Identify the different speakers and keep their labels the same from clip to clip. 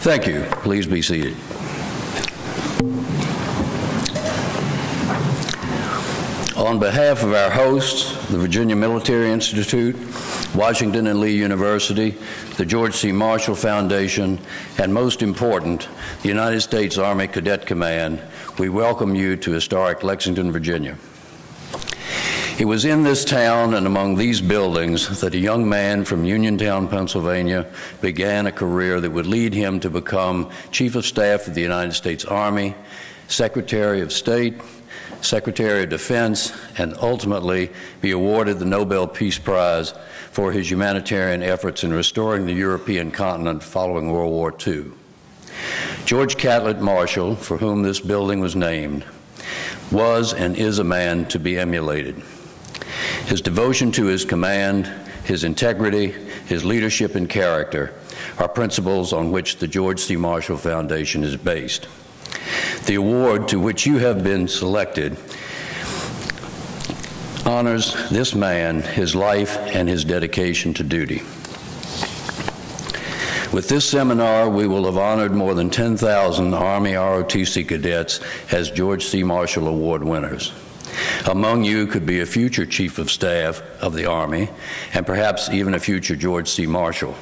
Speaker 1: Thank you. Please be seated. On behalf of our hosts, the Virginia Military Institute, Washington and Lee University, the George C. Marshall Foundation, and most important, the United States Army Cadet Command, we welcome you to historic Lexington, Virginia. It was in this town and among these buildings that a young man from Uniontown, Pennsylvania, began a career that would lead him to become Chief of Staff of the United States Army, Secretary of State, Secretary of Defense, and ultimately be awarded the Nobel Peace Prize for his humanitarian efforts in restoring the European continent following World War II. George Catlett Marshall, for whom this building was named, was and is a man to be emulated. His devotion to his command, his integrity, his leadership and character are principles on which the George C. Marshall Foundation is based. The award to which you have been selected honors this man, his life, and his dedication to duty. With this seminar, we will have honored more than 10,000 Army ROTC cadets as George C. Marshall Award winners. Among you could be a future Chief of Staff of the Army, and perhaps even a future George C. Marshall.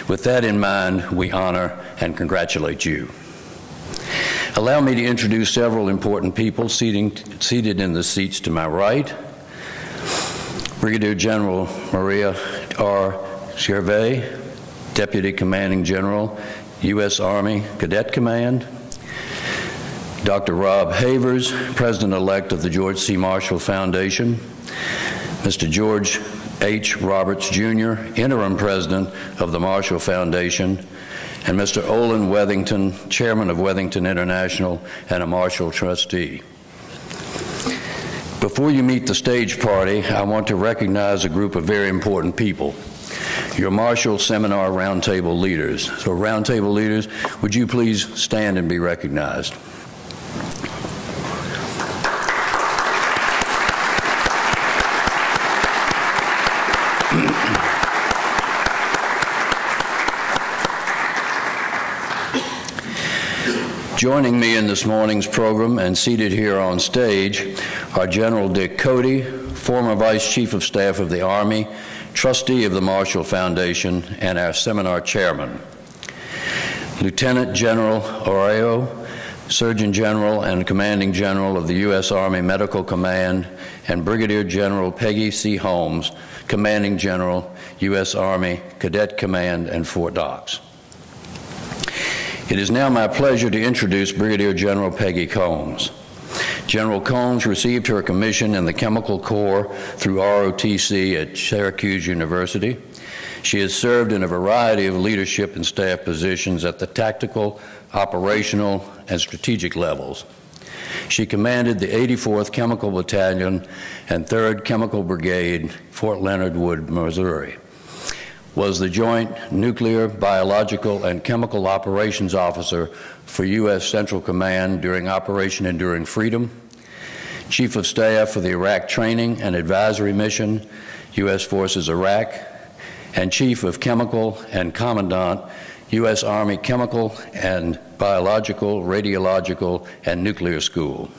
Speaker 1: With that in mind, we honor and congratulate you. Allow me to introduce several important people seated in the seats to my right. Brigadier General Maria R. Gervais, Deputy Commanding General, U.S. Army Cadet Command. Dr. Rob Havers, President-elect of the George C. Marshall Foundation. Mr. George H. Roberts, Jr., Interim President of the Marshall Foundation. And Mr. Olin Wethington, Chairman of Wethington International and a Marshall Trustee. Before you meet the stage party, I want to recognize a group of very important people. Your Marshall Seminar Roundtable leaders. So Roundtable leaders, would you please stand and be recognized? Joining me in this morning's program and seated here on stage are General Dick Cody, former Vice Chief of Staff of the Army, Trustee of the Marshall Foundation, and our seminar chairman. Lieutenant General Horoho, Surgeon General and Commanding General of the U.S. Army Medical Command, and Brigadier General Peggy C. Holmes, Commanding General, U.S. Army Cadet Command and Fort Knox. It is now my pleasure to introduce Brigadier General Peggy Combs. General Combs received her commission in the Chemical Corps through ROTC at Syracuse University. She has served in a variety of leadership and staff positions at the tactical, operational, and strategic levels. She commanded the 84th Chemical Battalion and 3rd Chemical Brigade, Fort Leonard Wood, Missouri. Was the Joint Nuclear, Biological, and Chemical Operations Officer for U.S. Central Command during Operation Enduring Freedom, Chief of Staff for the Iraq Training and Advisory Mission, U.S. Forces Iraq, and Chief of Chemical and Commandant, U.S. Army Chemical and Biological, Radiological, and Nuclear School.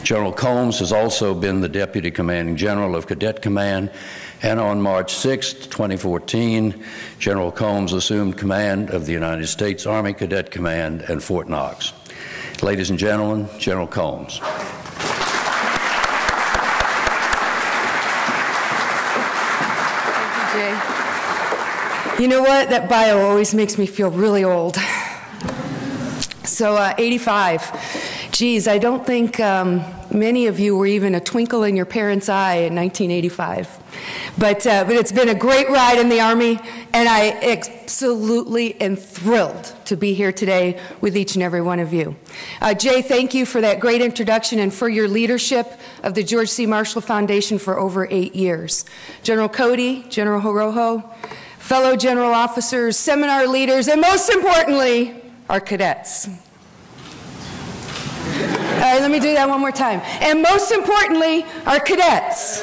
Speaker 1: General Combs has also been the Deputy Commanding General of Cadet Command, and on March 6, 2014, General Combs assumed command of the United States Army Cadet Command and Fort Knox. Ladies and gentlemen, General Combs.
Speaker 2: Thank you, Jay. You know what? That bio always makes me feel really old. So, 85. Geez, I don't think many of you were even a twinkle in your parents' eye in 1985. But it's been a great ride in the Army, and I absolutely am thrilled to be here today with each and every one of you. Jay, thank you for that great introduction and for your leadership of the George C. Marshall Foundation for over 8 years. General Cody, General Horoho, fellow general officers, seminar leaders, and most importantly, our cadets. Let me do that one more time. And most importantly, our cadets.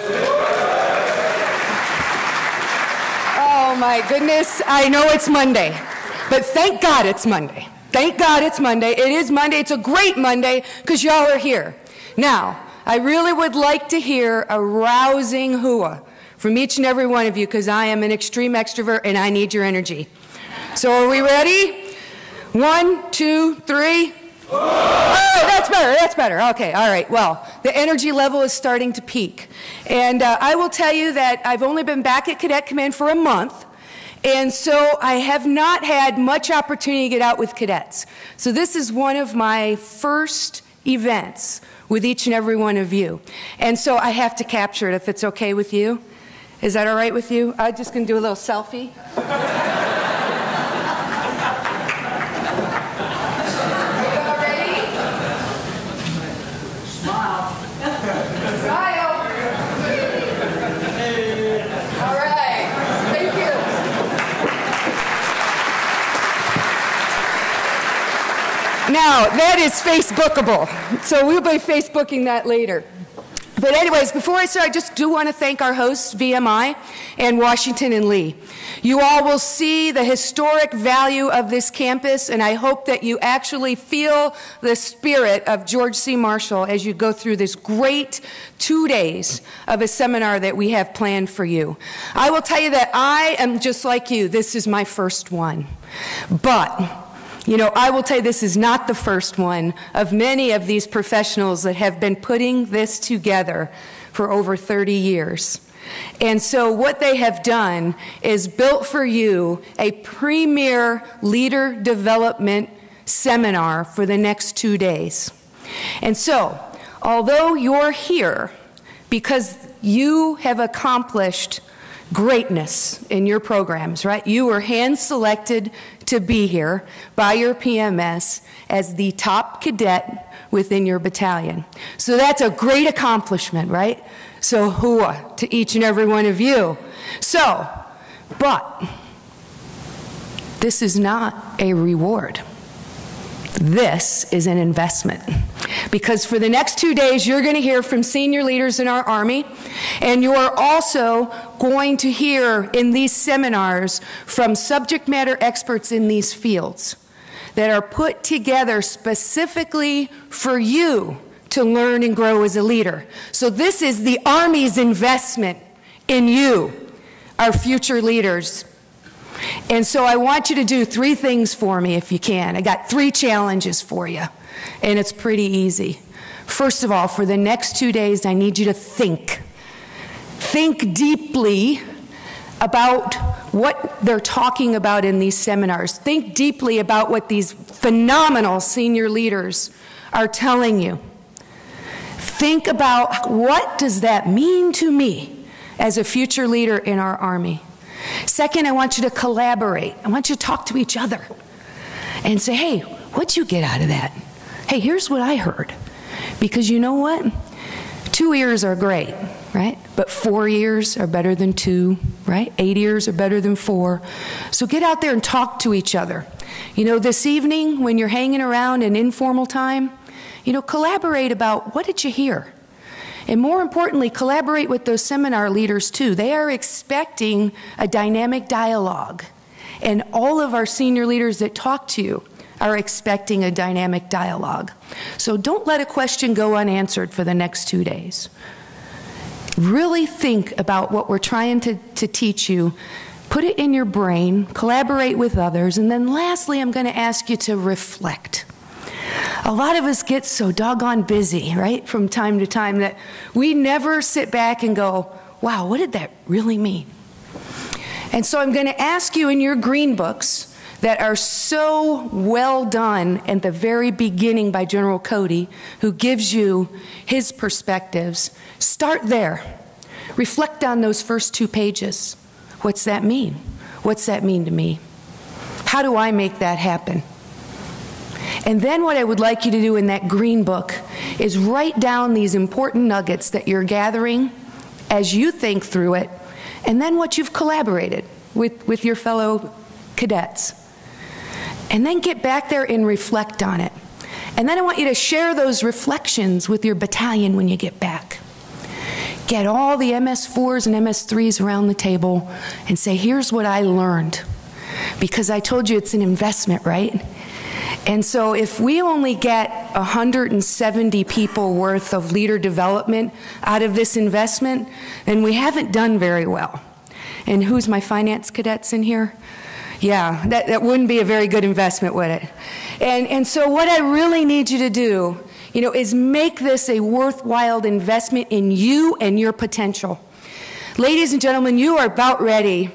Speaker 2: Oh my goodness, I know it's Monday. But thank God it's Monday. Thank God it's Monday. It is Monday. It's a great Monday because y'all are here. Now, I really would like to hear a rousing hooah from each and every one of you because I am an extreme extrovert and I need your energy. So are we ready? 1, 2, 3. Oh, that's better, that's better. Okay, all right. Well, the energy level is starting to peak. And I will tell you that I've only been back at Cadet Command for a month, and so I have not had much opportunity to get out with cadets. So this is one of my first events with each and every one of you. And so I have to capture it if it's okay with you. Is that all right with you? I'm just going to do a little selfie. Now, that is Facebookable, so we'll be Facebooking that later. But anyways, before I start, I just do want to thank our hosts, VMI, and Washington and Lee. You all will see the historic value of this campus, and I hope that you actually feel the spirit of George C. Marshall as you go through this great 2 days of a seminar that we have planned for you. I will tell you that I am just like you. This is my first one. But you know, I will tell you this is not the first one of many of these professionals that have been putting this together for over 30 years. And so what they have done is built for you a premier leader development seminar for the next 2 days. And so, although you're here because you have accomplished greatness in your programs, right? You were hand-selected to be here by your PMS as the top cadet within your battalion. So that's a great accomplishment, right? So hooah to each and every one of you. So, but this is not a reward. This is an investment. Because for the next 2 days, you're going to hear from senior leaders in our Army, and you are also going to hear in these seminars from subject matter experts in these fields that are put together specifically for you to learn and grow as a leader. So this is the Army's investment in you, our future leaders. And so I want you to do 3 things for me if you can. I got 3 challenges for you, and it's pretty easy. First of all, for the next 2 days, I need you to think. Think deeply about what they're talking about in these seminars. Think deeply about what these phenomenal senior leaders are telling you. Think about what does that mean to me as a future leader in our Army. Second, I want you to collaborate. I want you to talk to each other and say, hey, what'd you get out of that? Hey, here's what I heard. Because you know what? 2 ears are great, right? But 4 ears are better than 2, right? 8 ears are better than 4. So get out there and talk to each other. You know, this evening when you're hanging around in informal time, you know, collaborate about what did you hear? And more importantly, collaborate with those seminar leaders too. They are expecting a dynamic dialogue. And all of our senior leaders that talk to you are expecting a dynamic dialogue. So don't let a question go unanswered for the next 2 days. Really think about what we're trying to teach you. Put it in your brain, collaborate with others, and then lastly, I'm going to ask you to reflect. A lot of us get so doggone busy, right, from time to time that we never sit back and go, wow, what did that really mean? And so I'm going to ask you in your green books that are so well done at the very beginning by General Cody, who gives you his perspectives, start there. Reflect on those first 2 pages. What's that mean? What's that mean to me? How do I make that happen? And then what I would like you to do in that green book is write down these important nuggets that you're gathering as you think through it, and then what you've collaborated with your fellow cadets. And then get back there and reflect on it. And then I want you to share those reflections with your battalion when you get back. Get all the MS4s and MS3s around the table and say, here's what I learned. because I told you it's an investment, right? And so if we only get 170 people worth of leader development out of this investment, then we haven't done very well. And who's my finance cadets in here? Yeah, that wouldn't be a very good investment, would it? And so what I really need you to do, is make this a worthwhile investment in you and your potential. Ladies and gentlemen, you are about ready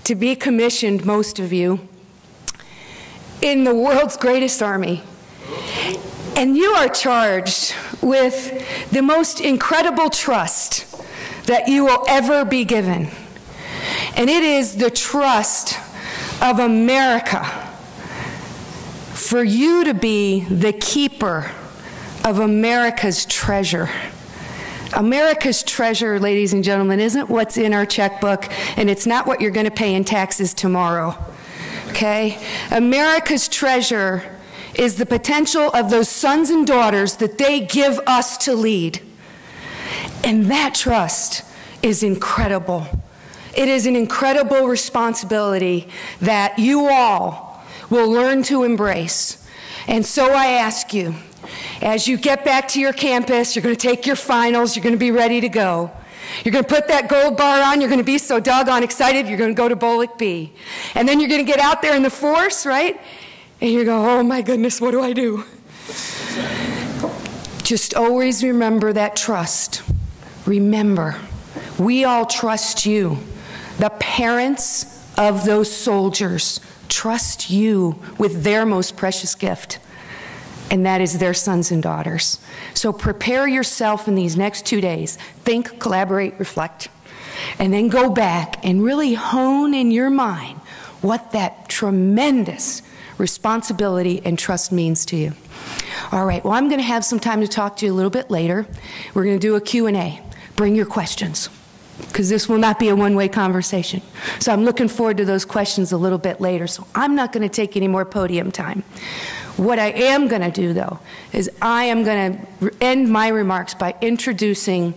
Speaker 2: to be commissioned, most of you, in the world's greatest army. And you are charged with the most incredible trust that you will ever be given. And it is the trust of America for you to be the keeper of America's treasure. America's treasure, ladies and gentlemen, isn't what's in our checkbook, and it's not what you're going to pay in taxes tomorrow. Okay? America's treasure is the potential of those sons and daughters that they give us to lead. And that trust is incredible. It is an incredible responsibility that you all will learn to embrace. And so I ask you, as you get back to your campus, you're going to take your finals, you're going to be ready to go. You're going to put that gold bar on, you're going to be so doggone excited, you're going to go to Bolic B. And then you're going to get out there in the force, right? And you go, oh my goodness, what do I do? Just always remember that trust. Remember, we all trust you. The parents of those soldiers trust you with their most precious gift, and that is their sons and daughters. So prepare yourself in these next 2 days. Think, collaborate, reflect, and then go back and really hone in your mind what that tremendous responsibility and trust means to you. All right, well, I'm going to have some time to talk to you a little bit later. We're going to do a Q&A. Bring your questions, because this will not be a one-way conversation. So I'm looking forward to those questions a little bit later, so I'm not going to take any more podium time. What I am going to do, though, is I am going to end my remarks by introducing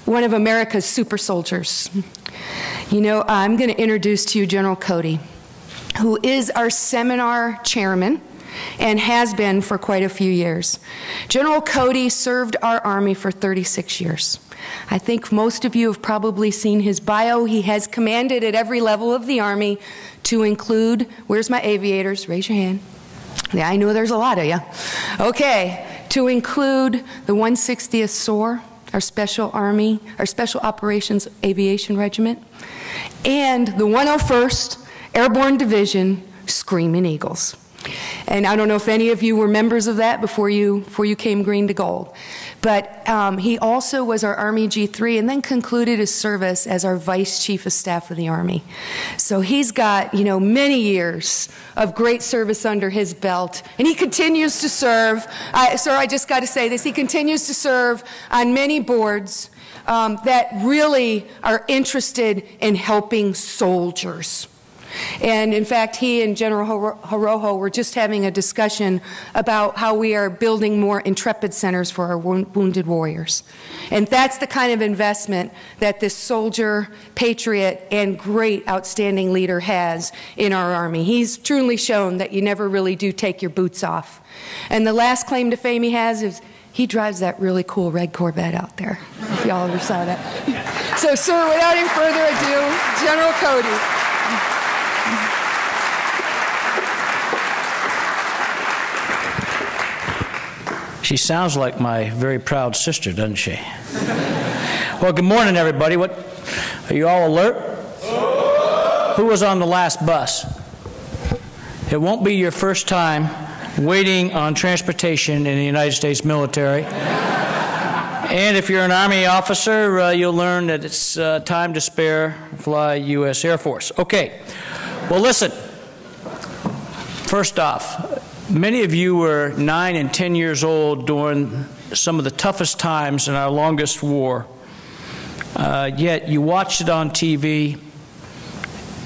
Speaker 2: one of America's super soldiers. I'm going to introduce to you General Cody, who is our seminar chairman and has been for quite a few years. General Cody served our Army for 36 years. I think most of you have probably seen his bio. He has commanded at every level of the Army, to include, where's my aviators? Raise your hand. Yeah, I know there's a lot of you. Okay, to include the 160th SOAR, our Special Operations Aviation Regiment, and the 101st Airborne Division, Screaming Eagles. And I don't know if any of you were members of that before you came green to gold. But he also was our Army G3 and then concluded his service as our Vice Chief of Staff of the Army. So he's got, many years of great service under his belt. And he continues to serve. Sir, I just got to say this. He continues to serve on many boards that really are interested in helping soldiers. And in fact, he and General Horoho were just having a discussion about how we are building more intrepid centers for our wounded warriors. And that's the kind of investment that this soldier, patriot, and great outstanding leader has in our Army. He's truly shown that you never really do take your boots off. And the last claim to fame he has is he drives that really cool red Corvette out there, if y'all ever saw that. So, sir, without any further ado, General Cody.
Speaker 3: She sounds like my very proud sister, doesn't she? Well, good morning, everybody. Are you all alert? Who was on the last bus? It won't be your first time waiting on transportation in the United States military. And if you're an Army officer, you'll learn that it's time to spare, fly U.S. Air Force. Okay. Well, listen. First off, many of you were 9 and 10 years old during some of the toughest times in our longest war. Yet you watched it on TV.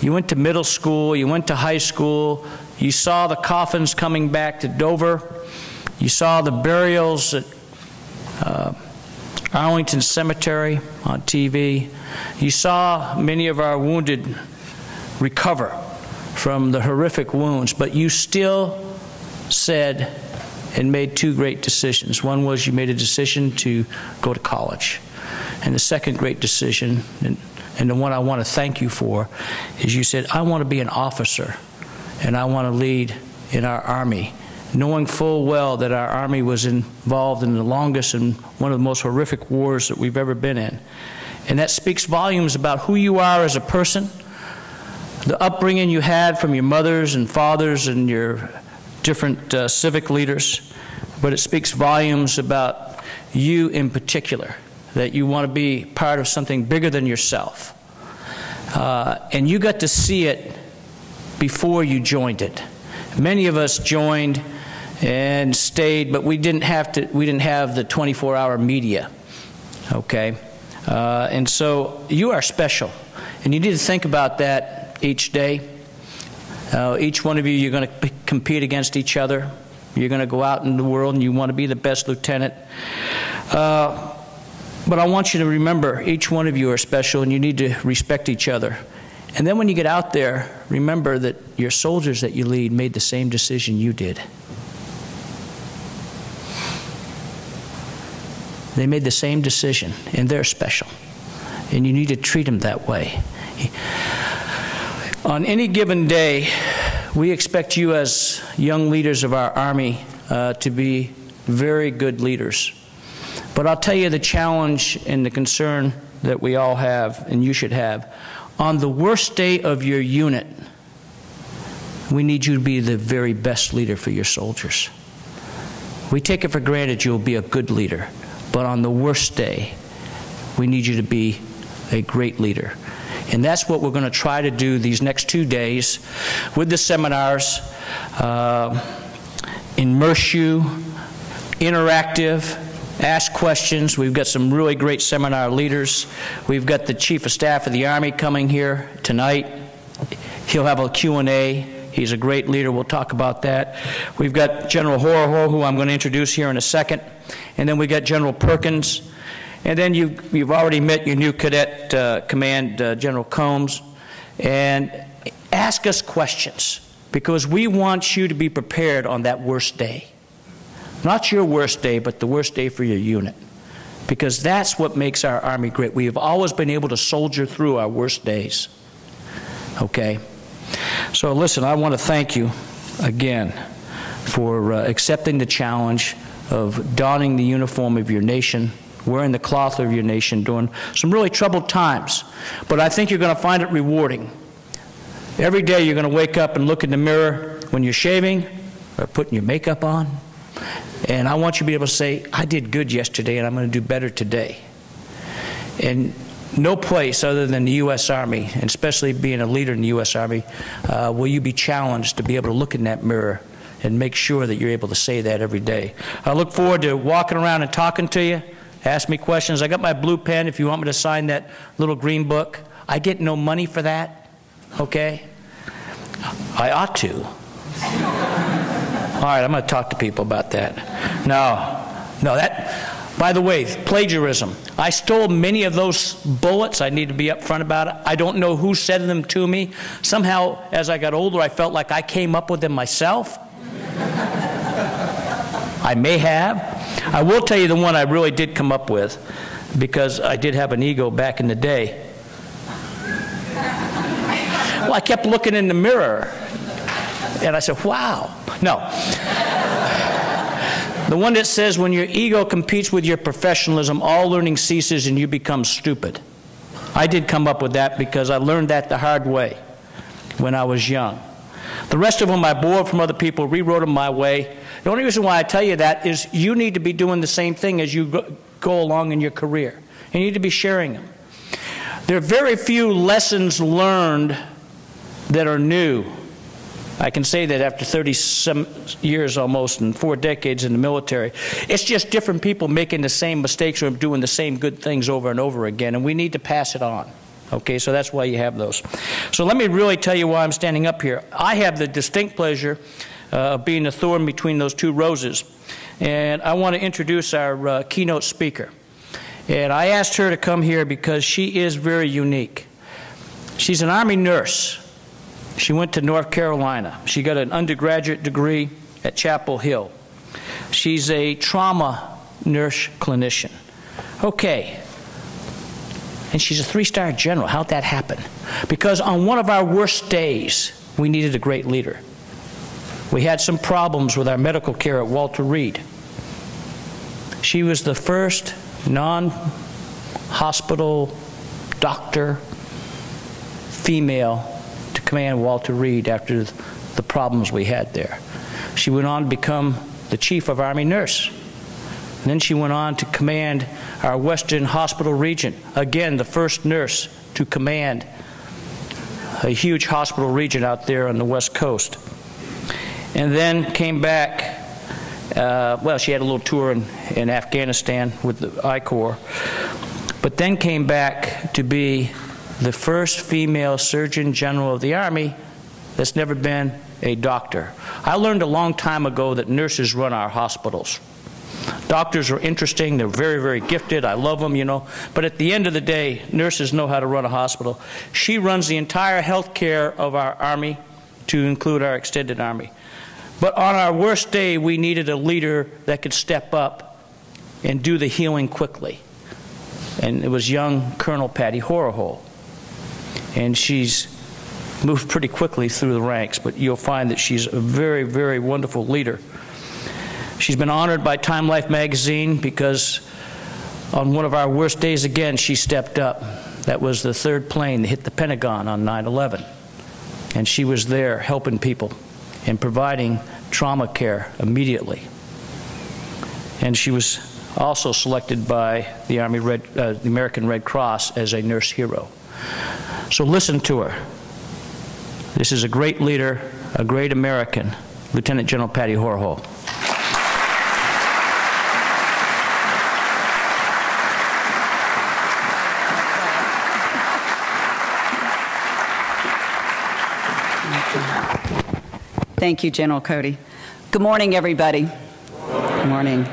Speaker 3: You went to middle school. You went to high school. You saw the coffins coming back to Dover. You saw the burials at Arlington Cemetery on TV. You saw many of our wounded recover from the horrific wounds, but you still said and made two great decisions. One was you made a decision to go to college. And the second great decision, and the one I want to thank you for, is you said, I want to be an officer, and I want to lead in our Army, knowing full well that our Army was involved in the longest and one of the most horrific wars that we've ever been in. And that speaks volumes about who you are as a person, the upbringing you had from your mothers and fathers and your different civic leaders, but it speaks volumes about you in particular, that you want to be part of something bigger than yourself. And you got to see it before you joined it. Many of us joined and stayed, but we didn't have the 24-hour media, okay? And so you are special, and you need to think about that each day. Each one of you, you're going to compete against each other. You're going to go out in the world and you want to be the best lieutenant. But I want you to remember, each one of you are special and you need to respect each other. And then when you get out there, remember that your soldiers that you lead made the same decision you did. They made the same decision, and they're special. And you need to treat them that way. On any given day, we expect you as young leaders of our Army to be very good leaders. But I'll tell you the challenge and the concern that we all have, and you should have. On the worst day of your unit, we need you to be the very best leader for your soldiers. We take it for granted you'll be a good leader, but on the worst day, we need you to be a great leader. And that's what we're going to try to do these next 2 days with the seminars. Immerse you, interactive, ask questions. We've got some really great seminar leaders. We've got the Chief of Staff of the Army coming here tonight. He'll have a Q&A. He's a great leader. We'll talk about that. We've got General Horoho, who I'm going to introduce here in a second. And then we got General Perkins. And then you've already met your new cadet command, General Combs. And ask us questions, because we want you to be prepared on that worst day. Not your worst day, but the worst day for your unit. Because that's what makes our Army great. We have always been able to soldier through our worst days. Okay? So listen, I want to thank you again for accepting the challenge of donning the uniform of your nation, wearing the cloth of your nation during some really troubled times. But I think you're going to find it rewarding. Every day you're going to wake up and look in the mirror when you're shaving or putting your makeup on. And I want you to be able to say, I did good yesterday and I'm going to do better today. And no place other than the U.S. Army, and especially being a leader in the U.S. Army, will you be challenged to be able to look in that mirror and make sure that you're able to say that every day. I look forward to walking around and talking to you. Ask me questions. I got my blue pen if you want me to sign that little green book. I get no money for that, okay? I ought to. All right, I'm going to talk to people about that. No, that, by the way, plagiarism. I stole many of those bullets. I need to be upfront about it. I don't know who said them to me. Somehow, as I got older, I felt like I came up with them myself. I may have. I will tell you the one I really did come up with, because I did have an ego back in the day. Well, I kept looking in the mirror, and I said, wow. No. The one that says, when your ego competes with your professionalism, all learning ceases and you become stupid. I did come up with that because I learned that the hard way when I was young. The rest of them I borrowed from other people, rewrote them my way. The only reason why I tell you that is you need to be doing the same thing as you go along in your career. You need to be sharing them. There are very few lessons learned that are new. I can say that after 30-some years almost and 4 decades in the military. It's just different people making the same mistakes or doing the same good things over and over again, and we need to pass it on. Okay, so that's why you have those. So let me really tell you why I'm standing up here. I have the distinct pleasure of being the thorn between those two roses, and I want to introduce our keynote speaker. And I asked her to come here because she is very unique. She's an Army nurse. She went to North Carolina. She got an undergraduate degree at Chapel Hill. She's a trauma nurse clinician. Okay. And she's a 3-star general. How'd that happen? Because on one of our worst days, we needed a great leader. We had some problems with our medical care at Walter Reed. She was the first non-hospital doctor female to command Walter Reed after the problems we had there. She went on to become the chief of Army nurse. And then she went on to command our Western Hospital region. Again, the first nurse to command a huge hospital region out there on the West Coast. And then came back, well, she had a little tour in Afghanistan with the I Corps, but then came back to be the first female Surgeon General of the Army that's never been a doctor. I learned a long time ago that nurses run our hospitals. Doctors are interesting, they're very, very gifted, I love them, you know, but at the end of the day, nurses know how to run a hospital. She runs the entire health care of our Army, to include our extended Army. But on our worst day, we needed a leader that could step up and do the healing quickly. And it was young Colonel Patty Horoho. And she's moved pretty quickly through the ranks, but you'll find that she's a very, very wonderful leader. She's been honored by Time Life magazine because on one of our worst days again, she stepped up. That was the 3rd plane that hit the Pentagon on 9/11. And she was there helping people and providing trauma care immediately. And she was also selected by the American Red Cross as a nurse hero. So listen to her. This is a great leader, a great American, Lieutenant General Patty Horoho.
Speaker 4: Thank you, General Cody. Good morning, everybody. Good morning.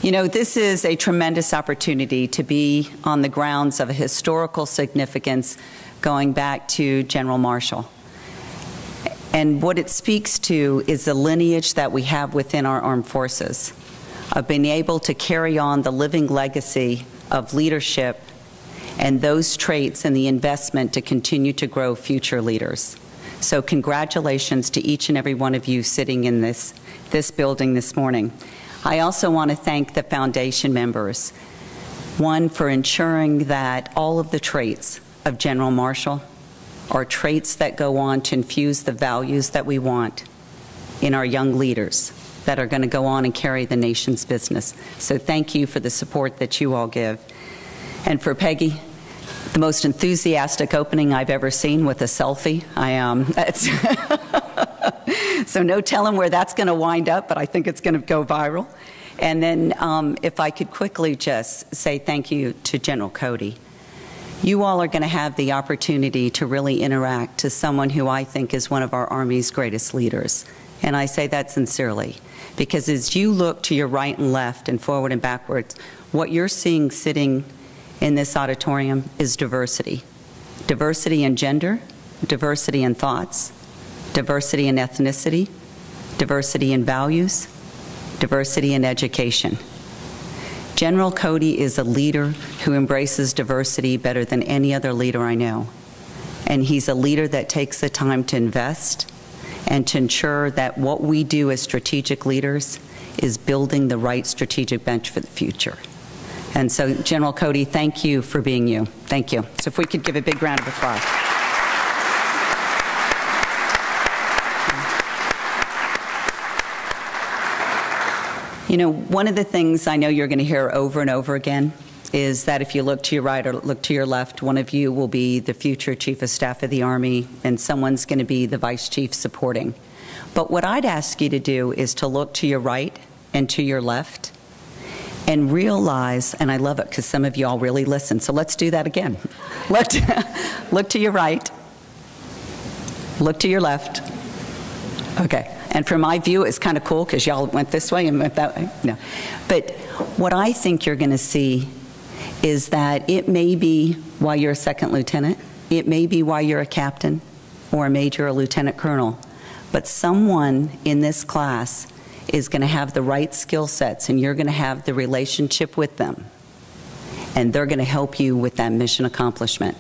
Speaker 4: You know, this is a tremendous opportunity to be on the grounds of a historical significance going back to General Marshall. And what it speaks to is the lineage that we have within our armed forces, of being able to carry on the living legacy of leadership and those traits and the investment to continue to grow future leaders. So congratulations to each and every one of you sitting in this building this morning. I also want to thank the foundation members. One, for ensuring that all of the traits of General Marshall are traits that go on to infuse the values that we want in our young leaders that are going to go on and carry the nation's business. So thank you for the support that you all give. And for Peggy, the most enthusiastic opening I've ever seen with a selfie. So no telling where that's going to wind up, but I think it's going to go viral. And then if I could quickly just say thank you to General Cody. You all are going to have the opportunity to really interact to someone who I think is one of our Army's greatest leaders. And I say that sincerely, because as you look to your right and left and forward and backwards, what you're seeing sitting in this auditorium is diversity. Diversity in gender, diversity in thoughts, diversity in ethnicity, diversity in values, diversity in education. General Cody is a leader who embraces diversity better than any other leader I know. And he's a leader that takes the time to invest and to ensure that what we do as strategic leaders is building the right strategic bench for the future. And so, General Cody, thank you for being you. Thank you. So if we could give a big round of applause. You know, one of the things I know you're going to hear over and over again is that if you look to your right or look to your left, one of you will be the future Chief of Staff of the Army, and someone's going to be the Vice Chief supporting. But what I'd ask you to do is to look to your right and to your left and realize, and I love it because some of you all really listen, so let's do that again. Look to your right, look to your left. Okay. And from my view, it's kind of cool because y'all went this way and went that way. No. But what I think you're going to see is that it may be why you're a second lieutenant, it may be why you're a captain, or a major or lieutenant colonel, but someone in this class is going to have the right skill sets, and you're going to have the relationship with them, and they're going to help you with that mission accomplishment.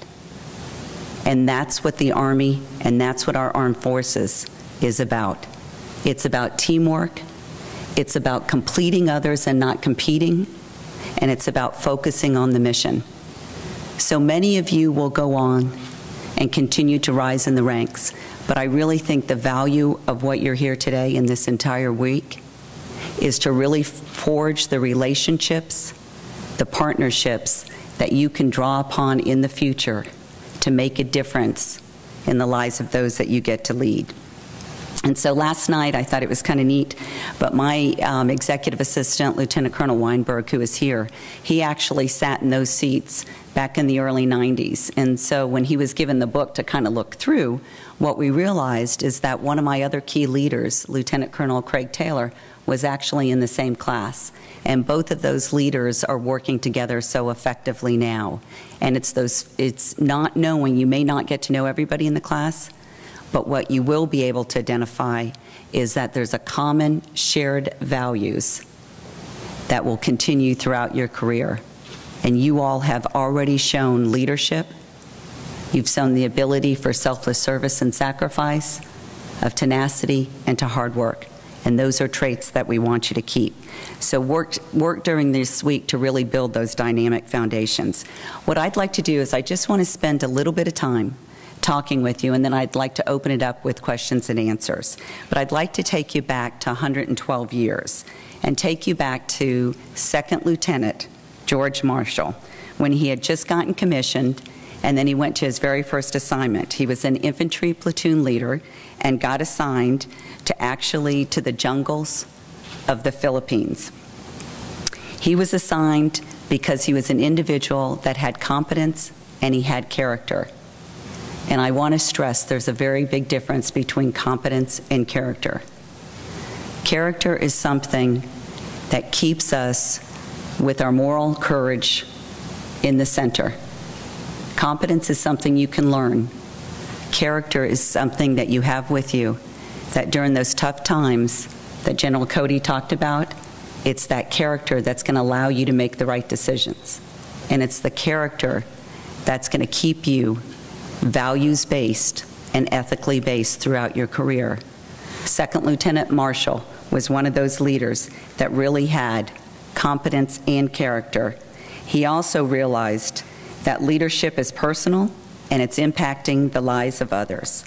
Speaker 4: And that's what the Army and that's what our armed forces is about. It's about teamwork, it's about completing others and not competing, and it's about focusing on the mission. So many of you will go on and continue to rise in the ranks, but I really think the value of what you're here today in this entire week is to really forge the relationships, the partnerships that you can draw upon in the future to make a difference in the lives of those that you get to lead. And so last night, I thought it was kind of neat, but my executive assistant, Lieutenant Colonel Weinberg, who is here, he actually sat in those seats back in the early 90s. And so when he was given the book to kind of look through, what we realized is that one of my other key leaders, Lieutenant Colonel Craig Taylor, was actually in the same class. And both of those leaders are working together so effectively now. And it's not knowing, you may not get to know everybody in the class, but what you will be able to identify is that there's a common shared values that will continue throughout your career. And you all have already shown leadership. You've shown the ability for selfless service and sacrifice, of tenacity, and to hard work. And those are traits that we want you to keep. So work during this week to really build those dynamic foundations. What I'd like to do is I just want to spend a little bit of time talking with you, and then I'd like to open it up with questions and answers. But I'd like to take you back to 112 years and take you back to Second Lieutenant George Marshall, when he had just gotten commissioned, and then he went to his very first assignment. He was an infantry platoon leader and got assigned to the jungles of the Philippines. He was assigned because he was an individual that had competence and he had character. And I want to stress there's a very big difference between competence and character. Character is something that keeps us with our moral courage in the center. Competence is something you can learn. Character is something that you have with you, that during those tough times that General Cody talked about, it's that character that's going to allow you to make the right decisions. And it's the character that's going to keep you values-based and ethically based throughout your career. Second Lieutenant Marshall was one of those leaders that really had competence and character. He also realized that leadership is personal and it's impacting the lives of others.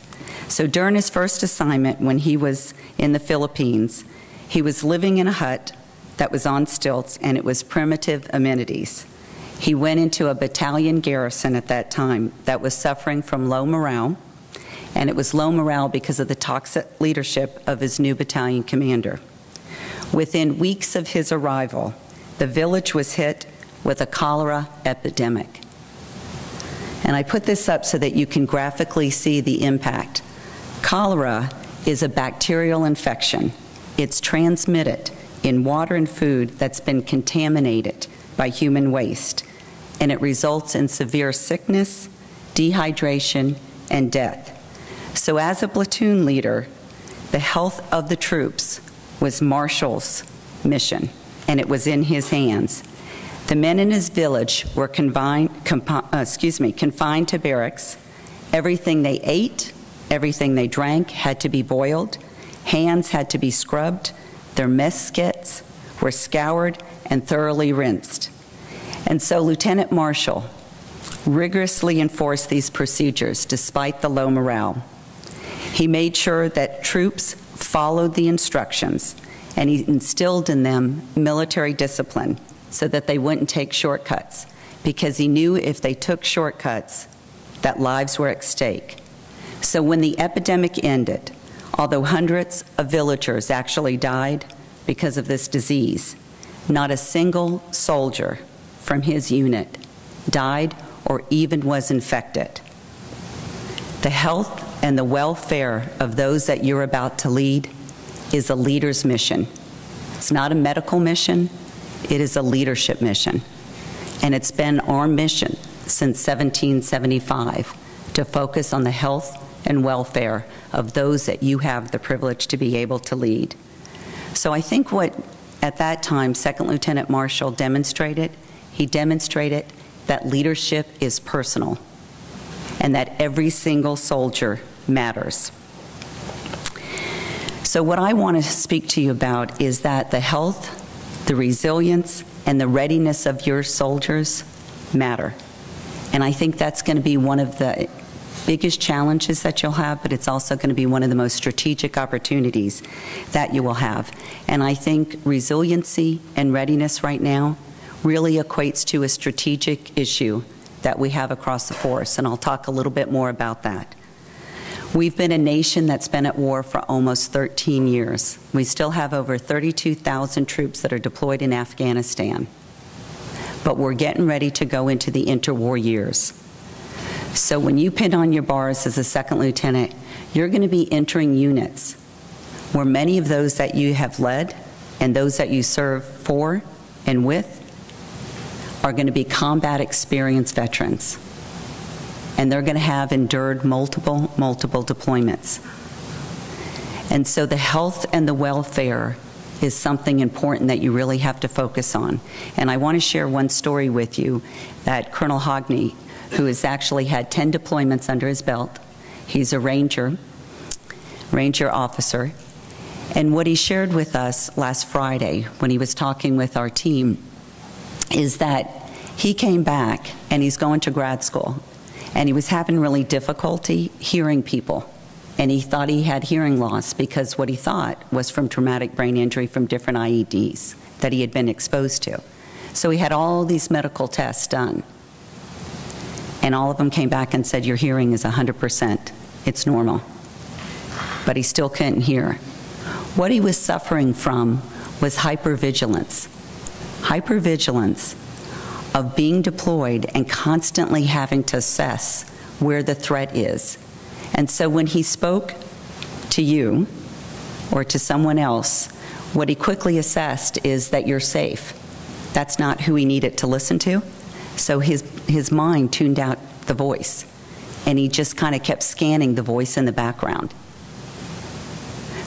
Speaker 4: So during his first assignment when he was in the Philippines, he was living in a hut that was on stilts and it was primitive amenities. He went into a battalion garrison at that time that was suffering from low morale, and it was low morale because of the toxic leadership of his new battalion commander. Within weeks of his arrival, the village was hit with a cholera epidemic. And I put this up so that you can graphically see the impact. Cholera is a bacterial infection. It's transmitted in water and food that's been contaminated by human waste, and it results in severe sickness, dehydration, and death. So as a platoon leader, the health of the troops was Marshall's mission, and it was in his hands. The men in his village were confined to barracks. Everything they ate, everything they drank had to be boiled. Hands had to be scrubbed. Their mess kits were scoured and thoroughly rinsed. And so Lieutenant Marshall rigorously enforced these procedures despite the low morale. He made sure that troops followed the instructions, and he instilled in them military discipline so that they wouldn't take shortcuts, because he knew if they took shortcuts, that lives were at stake. So when the epidemic ended, although hundreds of villagers actually died because of this disease, not a single soldier from his unit died or even was infected. The health and the welfare of those that you're about to lead is a leader's mission. It's not a medical mission, it is a leadership mission. And it's been our mission since 1775 to focus on the health and welfare of those that you have the privilege to be able to lead. So I think what, at that time, Second Lieutenant Marshall demonstrated, he demonstrated that leadership is personal and that every single soldier matters. So what I want to speak to you about is that the health, the resilience, and the readiness of your soldiers matter. And I think that's going to be one of the biggest challenges that you'll have, but it's also going to be one of the most strategic opportunities that you will have. And I think resiliency and readiness right now really equates to a strategic issue that we have across the force, and I'll talk a little bit more about that. We've been a nation that's been at war for almost 13 years. We still have over 32,000 troops that are deployed in Afghanistan, but we're getting ready to go into the interwar years. So when you pin on your bars as a second lieutenant, you're going to be entering units where many of those that you have led and those that you serve for and with are going to be combat experienced veterans. And they're going to have endured multiple deployments. And so the health and the welfare is something important that you really have to focus on. And I want to share one story with you that Colonel Hogney, who has actually had 10 deployments under his belt, he's a ranger officer, and what he shared with us last Friday when he was talking with our team is that he came back and he's going to grad school, and he was having really difficulty hearing people. And he thought he had hearing loss because what he thought was from traumatic brain injury from different IEDs that he had been exposed to. So he had all these medical tests done. And all of them came back and said, your hearing is 100%. It's normal. But he still couldn't hear. What he was suffering from was hypervigilance. Hypervigilance of being deployed and constantly having to assess where the threat is. And so when he spoke to you or to someone else, what he quickly assessed is that you're safe. That's not who he needed to listen to. So his mind tuned out the voice, and he just kind of kept scanning the voice in the background.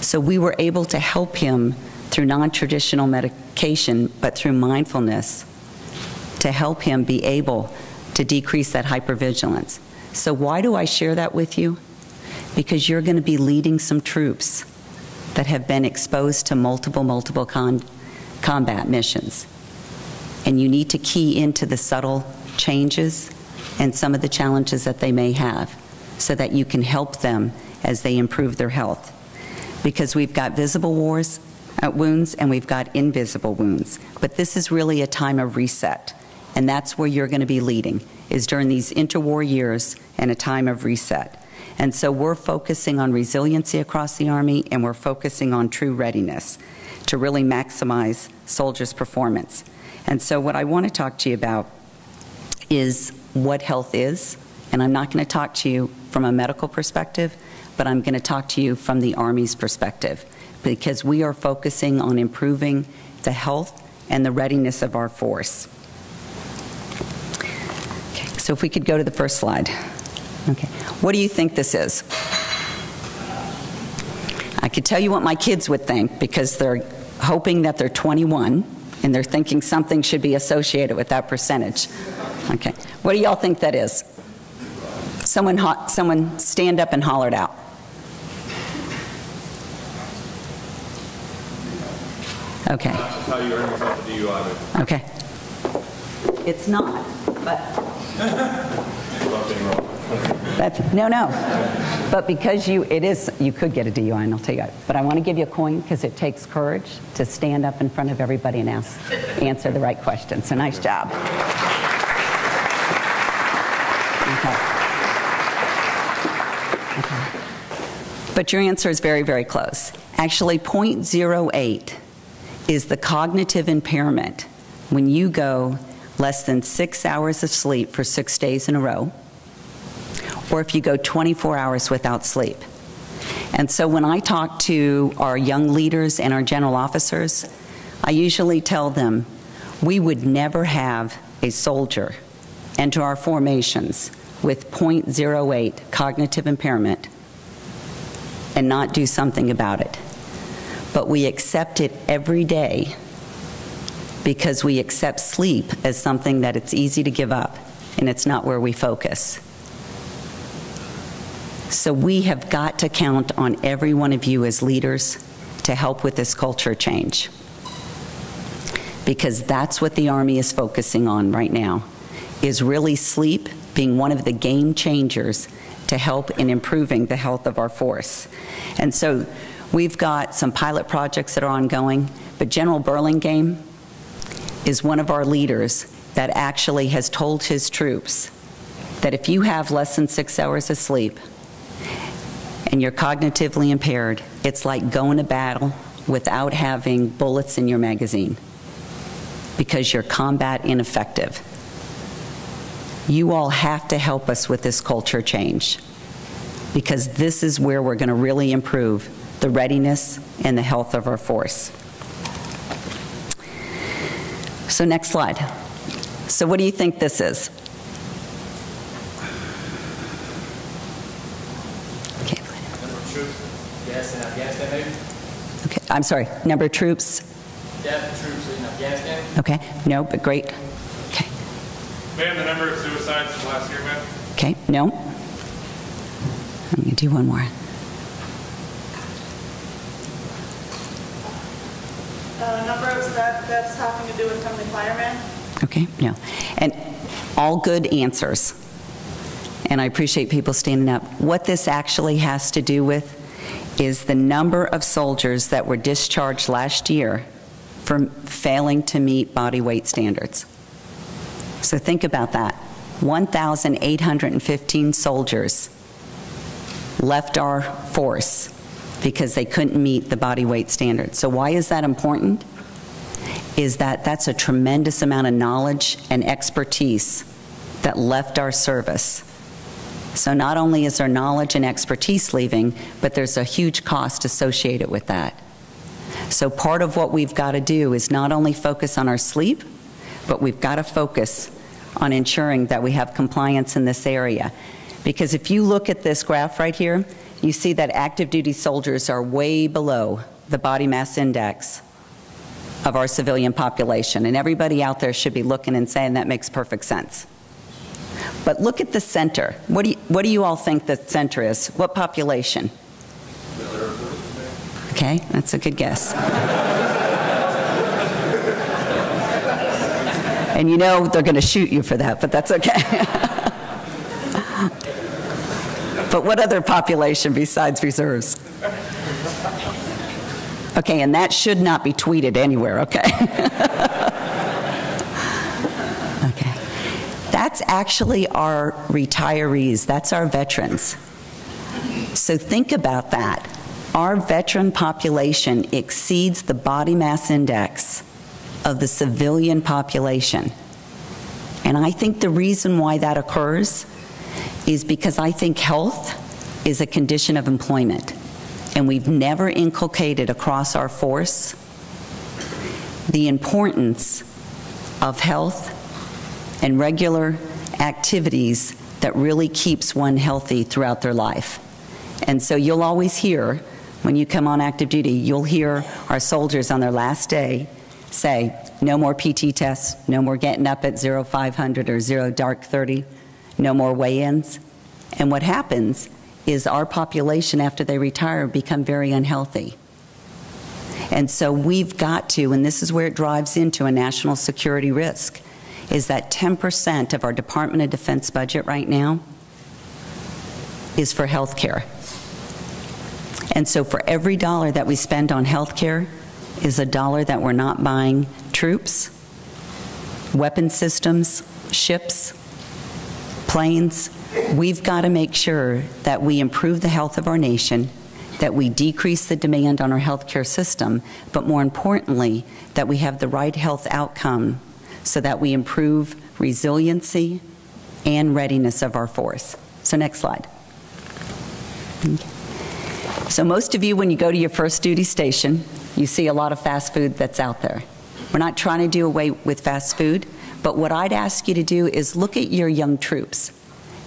Speaker 4: So we were able to help him through non-traditional medication, but through mindfulness, to help him be able to decrease that hypervigilance. So why do I share that with you? Because you're going to be leading some troops that have been exposed to multiple combat missions. And you need to key into the subtle changes and some of the challenges that they may have so that you can help them as they improve their health. Because we've got visible wounds and we've got invisible wounds. But this is really a time of reset. And that's where you're going to be leading, is during these interwar years and a time of reset. And so we're focusing on resiliency across the Army, and we're focusing on true readiness to really maximize soldiers' performance. And so what I want to talk to you about is what health is. And I'm not going to talk to you from a medical perspective, but I'm going to talk to you from the Army's perspective, because we are focusing on improving the health and the readiness of our force. Okay, so if we could go to the first slide. Okay, what do you think this is? I could tell you what my kids would think, because they're hoping that they're 21 and they're thinking something should be associated with that percentage. Okay, what do y'all think that is? Someone stand up and holler it out. Okay.
Speaker 5: That's how you earn yourself a DUI.
Speaker 4: Okay. It's not, but no. But because you could get a DUI, and I'll tell you that. But I want to give you a coin because it takes courage to stand up in front of everybody and answer the right question. So nice job. Okay. But your answer is very, very close. Actually, 0.08 is the cognitive impairment when you go less than 6 hours of sleep for 6 days in a row, or if you go 24 hours without sleep. And so when I talk to our young leaders and our general officers, I usually tell them we would never have a soldier enter our formations with 0.08 cognitive impairment and not do something about it. But we accept it every day because we accept sleep as something that it's easy to give up, and it's not where we focus. So we have got to count on every one of you as leaders to help with this culture change, because that's what the Army is focusing on right now, is really sleep being one of the game changers to help in improving the health of our force. And so we've got some pilot projects that are ongoing, but General Burlingame is one of our leaders that actually has told his troops that if you have less than 6 hours of sleep and you're cognitively impaired, it's like going to battle without having bullets in your magazine because you're combat ineffective. You all have to help us with this culture change, because this is where we're going to really improve the readiness and the health of our force. So next slide. So what do you think this is? Okay.
Speaker 5: Number of troops, yes, in Afghanistan, maybe?
Speaker 4: Okay, I'm sorry, number of troops?
Speaker 5: Death troops in Afghanistan.
Speaker 4: Okay, no, but great. Okay.
Speaker 5: Ma'am, the number of suicides from last year, ma'am?
Speaker 4: Okay, no. I'm going to do one more.
Speaker 6: Number of that's having to do with friendly firemen.
Speaker 4: Okay, no. And all good answers. And I appreciate people standing up. What this actually has to do with is the number of soldiers that were discharged last year for failing to meet body weight standards. So think about that. 1,815 soldiers left our force because they couldn't meet the body weight standards. So why is that important? Is that that's a tremendous amount of knowledge and expertise that left our service. So not only is there knowledge and expertise leaving, but there's a huge cost associated with that. So part of what we've got to do is not only focus on our sleep, but we've got to focus on ensuring that we have compliance in this area. Because if you look at this graph right here, you see that active duty soldiers are way below the body mass index of our civilian population. And everybody out there should be looking and saying that makes perfect sense. But look at the center. What do you all think the center is? What population? Okay, that's a good guess. And you know they're going to shoot you for that, but that's okay. But what other population besides reserves? Okay, and that should not be tweeted anywhere, okay? Okay. That's actually our retirees. That's our veterans. So think about that. Our veteran population exceeds the body mass index of the civilian population. And I think the reason why that occurs is because I think health is a condition of employment. And we've never inculcated across our force the importance of health and regular activities that really keeps one healthy throughout their life. And so you'll always hear, when you come on active duty, you'll hear our soldiers on their last day say, no more PT tests, no more getting up at 0500 or 0 dark 30, no more weigh-ins. And what happens is our population, after they retire, become very unhealthy. And so we've got to, and this is where it drives into a national security risk, is that 10% of our Department of Defense budget right now is for health care. And so for every dollar that we spend on health care is a dollar that we're not buying troops, weapon systems, ships, planes. We've got to make sure that we improve the health of our nation, that we decrease the demand on our healthcare system, but more importantly, that we have the right health outcome so that we improve resiliency and readiness of our force. So next slide. Okay. So most of you, when you go to your first duty station, you see a lot of fast food that's out there. We're not trying to do away with fast food, but what I'd ask you to do is look at your young troops.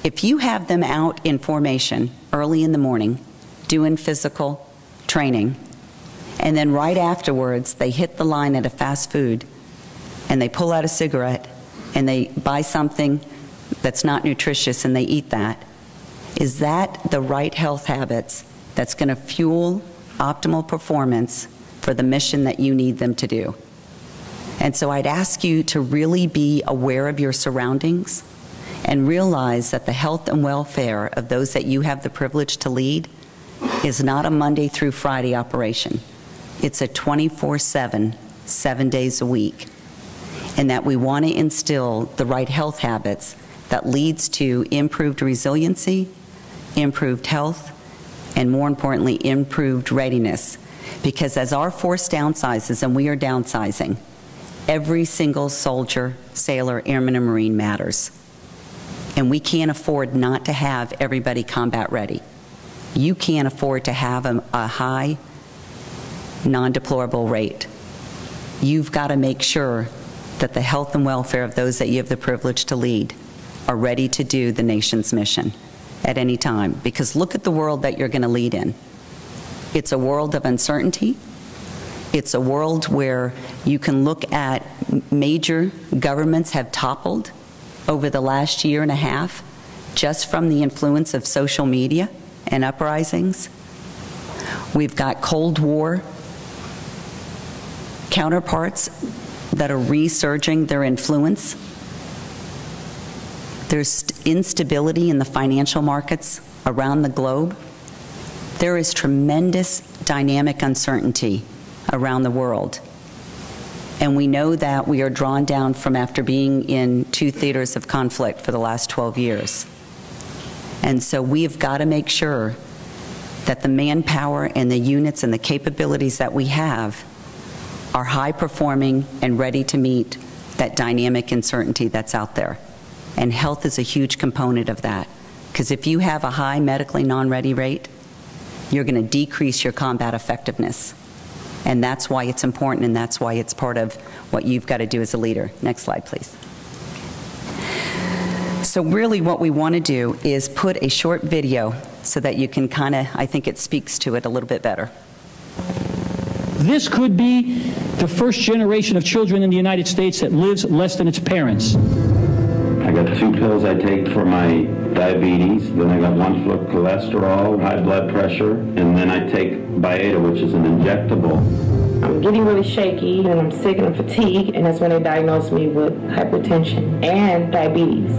Speaker 4: If you have them out in formation early in the morning, doing physical training, and then right afterwards they hit the line at a fast food and they pull out a cigarette and they buy something that's not nutritious and they eat that, is that the right health habits that's going to fuel optimal performance for the mission that you need them to do? And so I'd ask you to really be aware of your surroundings and realize that the health and welfare of those that you have the privilege to lead is not a Monday through Friday operation. It's a 24/7, 7 days a week. And that we want to instill the right health habits that leads to improved resiliency, improved health, and more importantly, improved readiness. Because as our force downsizes, and we are downsizing, every single soldier, sailor, airman, and Marine matters. And we can't afford not to have everybody combat ready. You can't afford to have a high non-deplorable rate. You've got to make sure that the health and welfare of those that you have the privilege to lead are ready to do the nation's mission at any time. Because look at the world that you're going to lead in. It's a world of uncertainty. It's a world where you can look at major governments have toppled over the last year and a half just from the influence of social media and uprisings. We've got Cold War counterparts that are resurging their influence. There's instability in the financial markets around the globe. There is tremendous dynamic uncertainty around the world. And we know that we are drawn down from after being in 2 theaters of conflict for the last 12 years. And so we have got to make sure that the manpower and the units and the capabilities that we have are high performing and ready to meet that dynamic uncertainty that's out there. And health is a huge component of that. Because if you have a high medically non-ready rate, you're going to decrease your combat effectiveness. And that's why it's important, and that's why it's part of what you've got to do as a leader. Next slide, please. So really what we want to do is put a short video so that you can kind of, I think it speaks to it a little bit better.
Speaker 7: This could be the first generation of children in the United States that lives less than its parents.
Speaker 8: I got 2 pills I take for my diabetes, then I got 1 for cholesterol, high blood pressure, and then I take Byetta, which is an injectable.
Speaker 9: I'm getting really shaky, and I'm sick and I'm fatigued, and that's when they diagnosed me with hypertension and diabetes.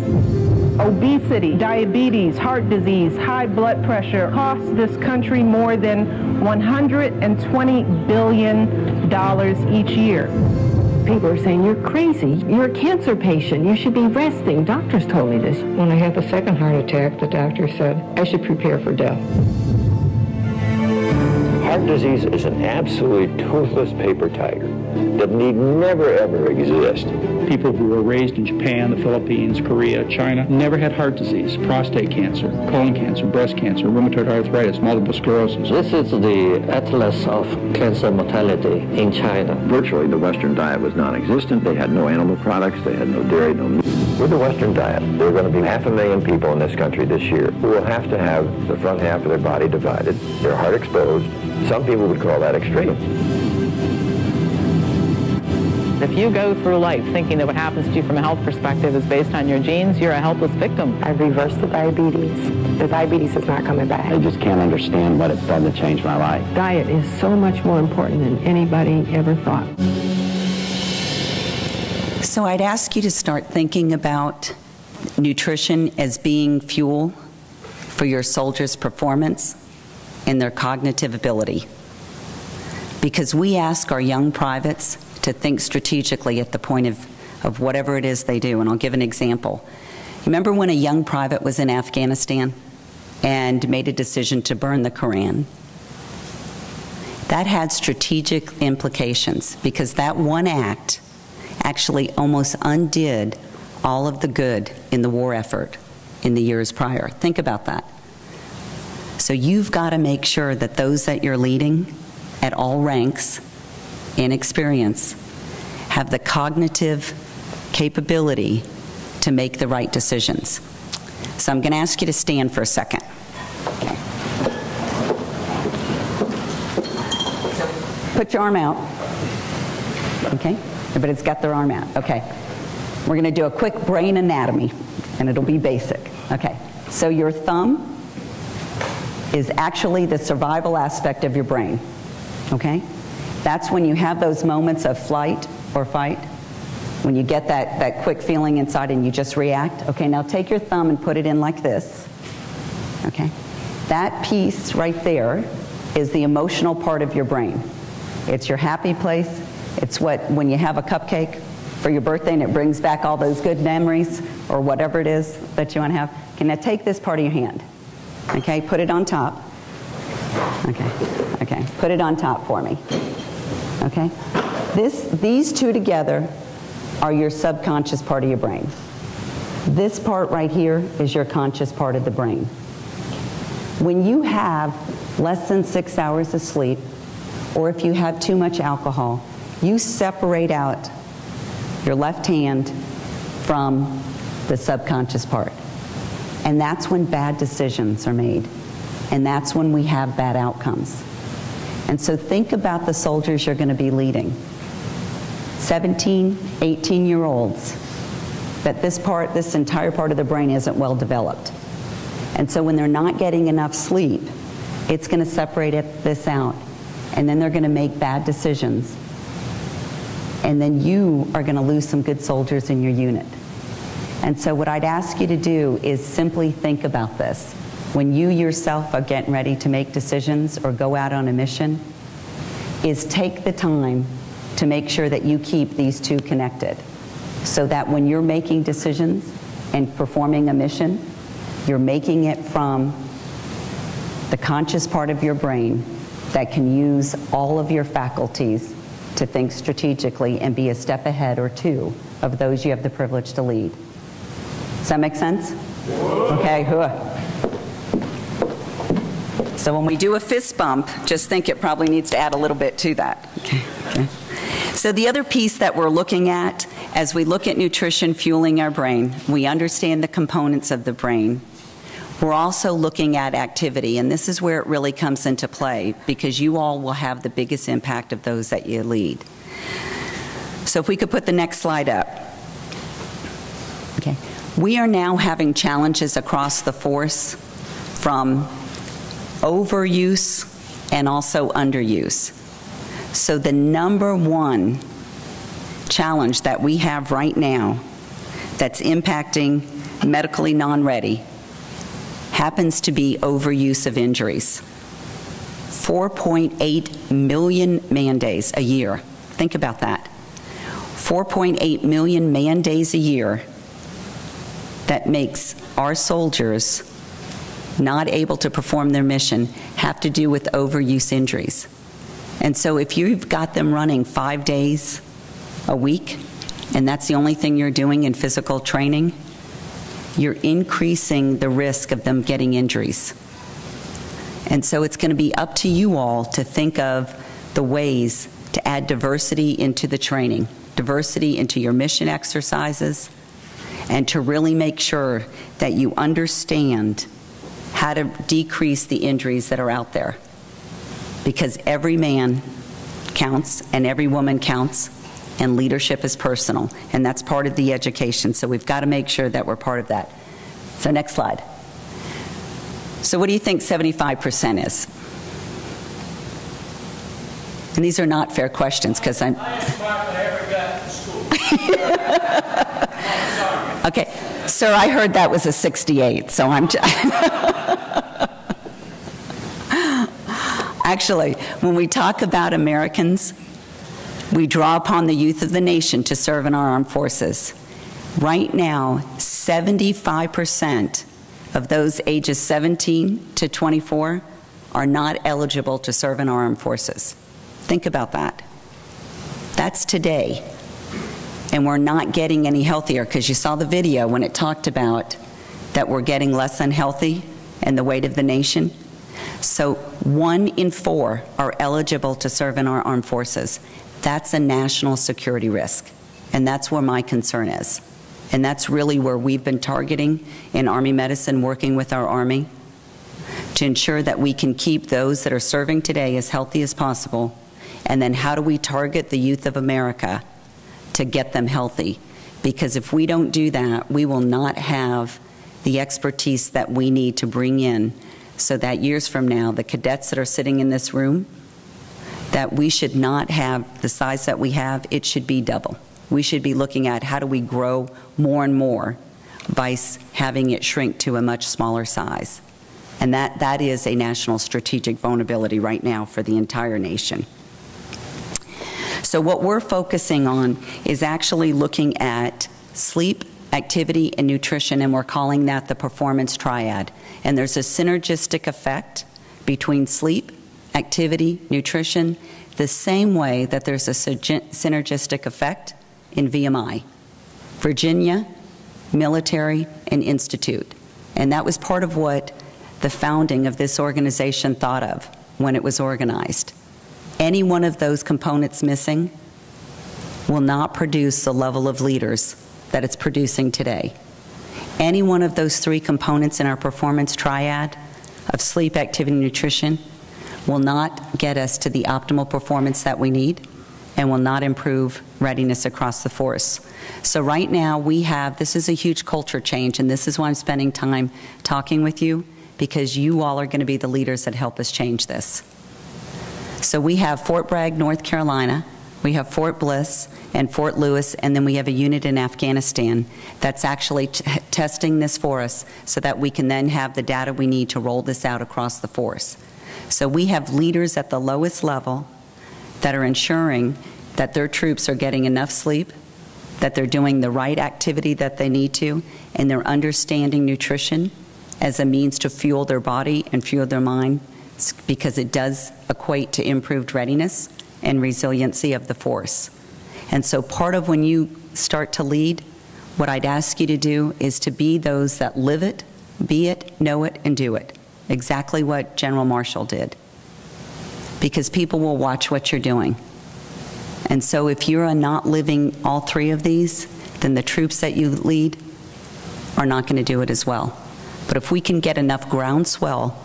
Speaker 10: Obesity, diabetes, heart disease, high blood pressure cost this country more than $120 billion each year.
Speaker 11: People are saying, you're crazy, you're a cancer patient, you should be resting. Doctors told me this. When I had the second heart attack, the doctor said I should prepare for death.
Speaker 12: Heart disease is an absolutely toothless paper tiger that need never ever exist.
Speaker 7: People who were raised in Japan, the Philippines, Korea, China, never had heart disease, prostate cancer, colon cancer, breast cancer, rheumatoid arthritis, multiple sclerosis.
Speaker 13: This is the atlas of cancer mortality in China.
Speaker 14: Virtually the Western diet was non-existent. They had no animal products, they had no dairy, no meat.
Speaker 12: With the Western diet, there are going to be 500,000 people in this country this year who will have to have the front half of their body divided, their heart exposed. Some people would call that extreme.
Speaker 15: If you go through life thinking that what happens to you from a health perspective is based on your genes, you're a helpless victim.
Speaker 11: I've reversed the diabetes. The diabetes is not coming back.
Speaker 8: I just can't understand what it's done to change my life.
Speaker 11: Diet is so much more important than anybody ever thought.
Speaker 4: So I'd ask you to start thinking about nutrition as being fuel for your soldiers' performance and their cognitive ability. Because we ask our young privates to think strategically at the point of whatever it is they do. And I'll give an example. Remember when a young private was in Afghanistan and made a decision to burn the Quran? That had strategic implications because that one act actually almost undid all of the good in the war effort in the years prior. Think about that. So you've got to make sure that those that you're leading at all ranks in experience have the cognitive capability to make the right decisions. So I'm going to ask you to stand for a second. Okay. Put your arm out. Okay? Everybody's got their arm out. Okay. We're going to do a quick brain anatomy, and it'll be basic. Okay. So your thumb is actually the survival aspect of your brain. Okay? That's when you have those moments of flight or fight, when you get that quick feeling inside and you just react. Okay, now take your thumb and put it in like this. Okay? That piece right there is the emotional part of your brain. It's your happy place. It's when you have a cupcake for your birthday and it brings back all those good memories or whatever it is that you want to have. Okay, now take this part of your hand. Okay, put it on top. Okay, put it on top for me. Okay? These two together are your subconscious part of your brain. This part right here is your conscious part of the brain. When you have less than 6 hours of sleep, or if you have too much alcohol, you separate out your left hand from the subconscious part. And that's when bad decisions are made. And that's when we have bad outcomes. And so think about the soldiers you're going to be leading. 17, 18-year-olds, that this entire part of the brain isn't well developed. And so when they're not getting enough sleep, it's going to separate this out. And then they're going to make bad decisions. And then you are going to lose some good soldiers in your unit. And so what I'd ask you to do is simply think about this. When you yourself are getting ready to make decisions or go out on a mission, is take the time to make sure that you keep these two connected. So that when you're making decisions and performing a mission, you're making it from the conscious part of your brain that can use all of your faculties to think strategically and be a step ahead or two of those you have the privilege to lead. Does that make sense? Okay. So when we do a fist bump, just think it probably needs to add a little bit to that. Okay. So the other piece that we're looking at as we look at nutrition fueling our brain, we understand the components of the brain. We're also looking at activity, and this is where it really comes into play because you all will have the biggest impact of those that you lead. So if we could put the next slide up. Okay. We are now having challenges across the force from overuse and also underuse. So the number one challenge that we have right now that's impacting medically non-ready happens to be overuse of injuries. 4.8 million man days a year. Think about that. 4.8 million man days a year that makes our soldiers not able to perform their mission have to do with overuse injuries. And so if you've got them running 5 days a week, and that's the only thing you're doing in physical training, you're increasing the risk of them getting injuries. And so it's going to be up to you all to think of the ways to add diversity into the training, diversity into your mission exercises, and to really make sure that you understand how to decrease the injuries that are out there. Because every man counts and every woman counts, and leadership is personal, and that's part of the education. So we've got to make sure that we're part of that. So next slide. So what do you think 75% is? And these are not fair questions because I'm... Okay, sir, I heard that was a 68, so I'm... Actually, when we talk about Americans, we draw upon the youth of the nation to serve in our armed forces. Right now, 75% of those ages 17 to 24 are not eligible to serve in our armed forces. Think about that. That's today. And we're not getting any healthier, because you saw the video when it talked about that we're getting less unhealthy and the weight of the nation. So 1 in 4 are eligible to serve in our armed forces. That's a national security risk, and that's where my concern is. And that's really where we've been targeting in Army medicine, working with our Army to ensure that we can keep those that are serving today as healthy as possible And then how do we target the youth of America to get them healthy? Because if we don't do that, we will not have the expertise that we need to bring in so that years from now, the cadets that are sitting in this room, that we should not have the size that we have, it should be double. We should be looking at how do we grow more and more by having it shrink to a much smaller size. And that is a national strategic vulnerability right now for the entire nation. So what we're focusing on is actually looking at sleep, activity, and nutrition, and we're calling that the performance triad. And there's a synergistic effect between sleep, activity, nutrition, the same way that there's a synergistic effect in VMI, Virginia, military, and institute. And that was part of what the founding of this organization thought of when it was organized. Any one of those components missing will not produce the level of leaders that it's producing today. Any one of those three components in our performance triad of sleep, activity, nutrition will not get us to the optimal performance that we need and will not improve readiness across the force. So right now this is a huge culture change, and this is why I'm spending time talking with you, because you all are going to be the leaders that help us change this. So we have Fort Bragg, North Carolina, we have Fort Bliss and Fort Lewis, and then we have a unit in Afghanistan that's actually testing this for us so that we can then have the data we need to roll this out across the force. So we have leaders at the lowest level that are ensuring that their troops are getting enough sleep, that they're doing the right activity that they need to, and they're understanding nutrition as a means to fuel their body and fuel their mind, because it does equate to improved readiness and resiliency of the force. And so part of when you start to lead, what I'd ask you to do is to be those that live it, be it, know it, and do it. Exactly what General Marshall did. Because people will watch what you're doing. And so if you're not living all three of these, then the troops that you lead are not going to do it as well. But if we can get enough groundswell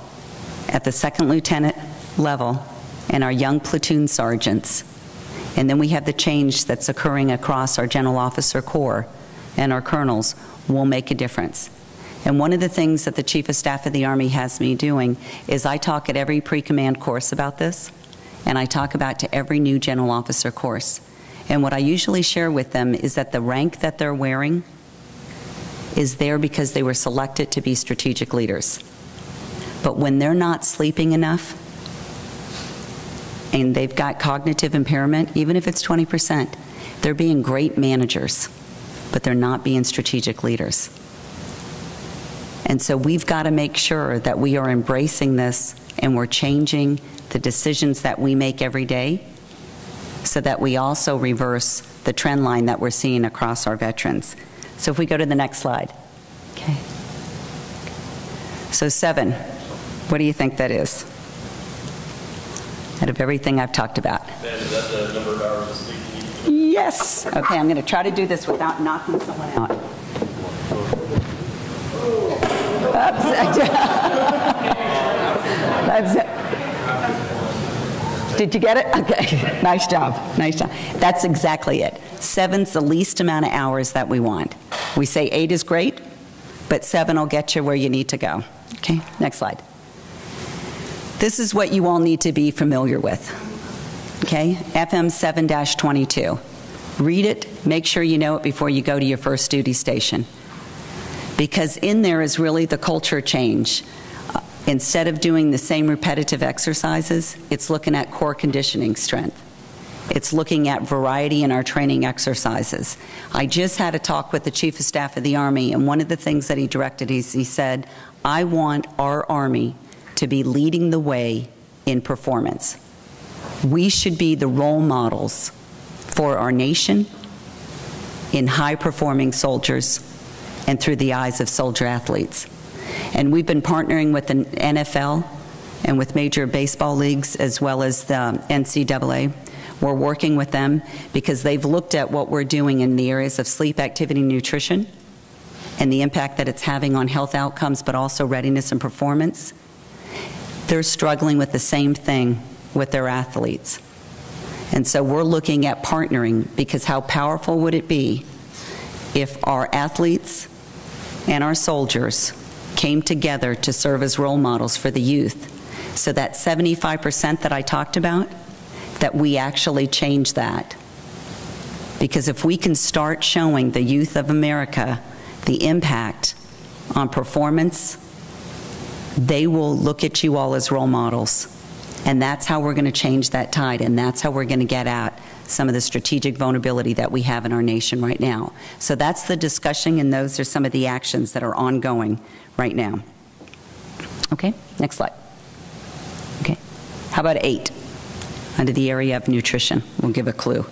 Speaker 4: at the second lieutenant level and our young platoon sergeants, and then we have the change that's occurring across our general officer corps and our colonels, will make a difference. And one of the things that the Chief of Staff of the Army has me doing is I talk at every pre-command course about this, and I talk about to every new general officer course. And what I usually share with them is that the rank that they're wearing is there because they were selected to be strategic leaders. But when they're not sleeping enough, and they've got cognitive impairment, even if it's 20%, they're being great managers, but they're not being strategic leaders. And so we've got to make sure that we are embracing this and we're changing the decisions that we make every day so that we also reverse the trend line that we're seeing across our veterans. So if we go to the next slide. Okay. So 7, what do you think that is? Out of everything I've talked about.
Speaker 5: Is that the number of hours of sleep you need?
Speaker 4: Yes. Okay, I'm going to try to do this without knocking someone out. Oops. That's it. Did you get it? Okay. Nice job. Nice job. That's exactly it. 7's the least amount of hours that we want. We say 8 is great, but 7 will get you where you need to go. Okay, next slide. This is what you all need to be familiar with. Okay, FM 7-22. Read it, make sure you know it before you go to your first duty station. Because in there is really the culture change. Instead of doing the same repetitive exercises, it's looking at core conditioning strength. It's looking at variety in our training exercises. I just had a talk with the Chief of Staff of the Army, and one of the things that he directed is he said, I want our Army to be leading the way in performance. We should be the role models for our nation in high-performing soldiers and through the eyes of soldier athletes. And we've been partnering with the NFL and with major baseball leagues as well as the NCAA. We're working with them because they've looked at what we're doing in the areas of sleep, activity, nutrition, and the impact that it's having on health outcomes, but also readiness and performance. They're struggling with the same thing with their athletes. And so we're looking at partnering, because how powerful would it be if our athletes and our soldiers came together to serve as role models for the youth, so that 75% that I talked about, that we actually change that. Because if we can start showing the youth of America the impact on performance, they will look at you all as role models. And that's how we're going to change that tide, and that's how we're going to get at some of the strategic vulnerability that we have in our nation right now. So that's the discussion, and those are some of the actions that are ongoing right now. Okay, next slide. Okay, how about 8? Under the area of nutrition, we'll give a clue.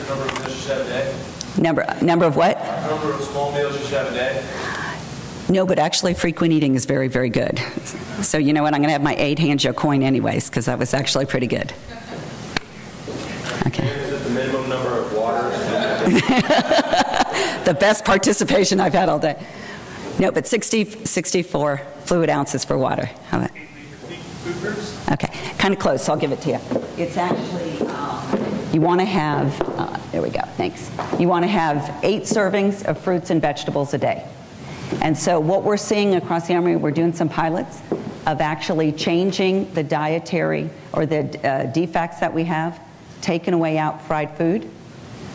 Speaker 5: Number of meals you should have a day?
Speaker 4: Number of what?
Speaker 5: Number of small meals you should have a day?
Speaker 4: No, but actually frequent eating is very, very good. So you know what, I'm going to have my 8 hand you a coin anyways, because that was actually pretty good. Okay.
Speaker 5: Is it the minimum number of waters?
Speaker 4: The best participation I've had all day. No, but 64 fluid ounces for water. How about? Okay, kind of close, so I'll give it to you. It's actually, you want to have, there we go, thanks. You want to have 8 servings of fruits and vegetables a day. And so what we're seeing across the Army, we're doing some pilots of actually changing the dietary or the defects that we have, taking away out fried food,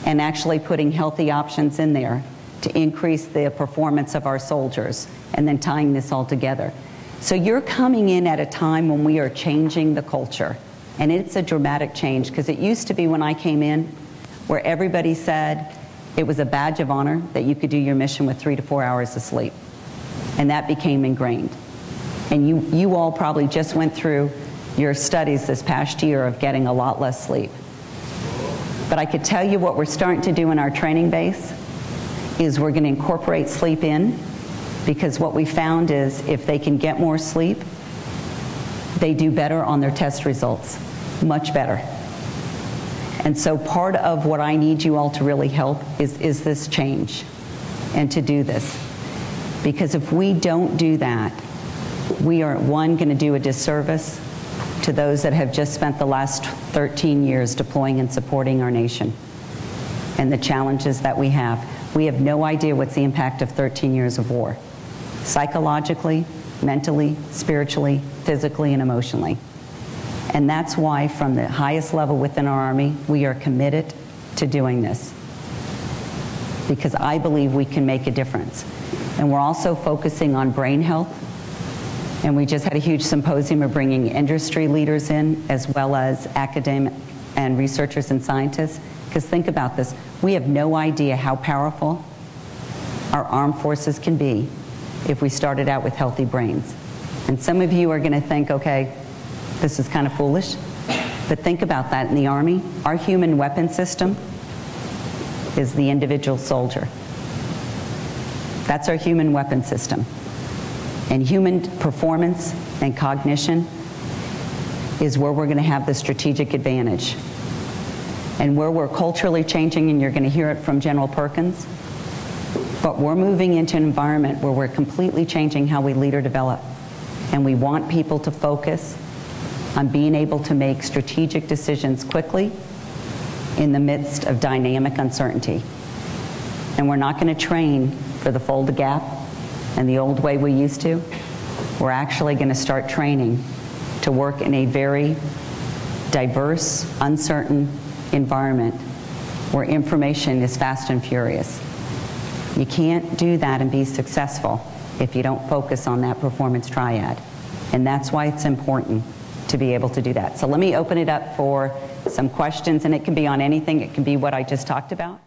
Speaker 4: and actually putting healthy options in there to increase the performance of our soldiers, and then tying this all together. So you're coming in at a time when we are changing the culture. And it's a dramatic change, because it used to be when I came in where everybody said it was a badge of honor that you could do your mission with 3 to 4 hours of sleep. And that became ingrained. And you all probably just went through your studies this past year of getting a lot less sleep. But I could tell you what we're starting to do in our training base is we're going to incorporate sleep in, because what we found is if they can get more sleep, they do better on their test results, much better. And so part of what I need you all to really help is this change, and to do this. Because if we don't do that, we are, one, going to do a disservice to those that have just spent the last 13 years deploying and supporting our nation, and the challenges that we have. We have no idea what's the impact of 13 years of war, psychologically, mentally, spiritually, physically, and emotionally. And that's why, from the highest level within our Army, we are committed to doing this, because I believe we can make a difference. And we're also focusing on brain health. And we just had a huge symposium of bringing industry leaders in, as well as academic and researchers and scientists. Because think about this, we have no idea how powerful our armed forces can be if we started out with healthy brains. And some of you are going to think, okay, this is kind of foolish. But think about that. In the Army, our human weapon system is the individual soldier. That's our human weapon system. And human performance and cognition is where we're going to have the strategic advantage. And where we're culturally changing, and you're going to hear it from General Perkins, but we're moving into an environment where we're completely changing how we lead or develop. And we want people to focus on being able to make strategic decisions quickly in the midst of dynamic uncertainty. And we're not going to train for the fold gap and the old way we used to. We're actually going to start training to work in a very diverse, uncertain environment where information is fast and furious. You can't do that and be successful if you don't focus on that performance triad. And that's why it's important to be able to do that. So let me open it up for some questions, and it can be on anything. It can be what I just talked about.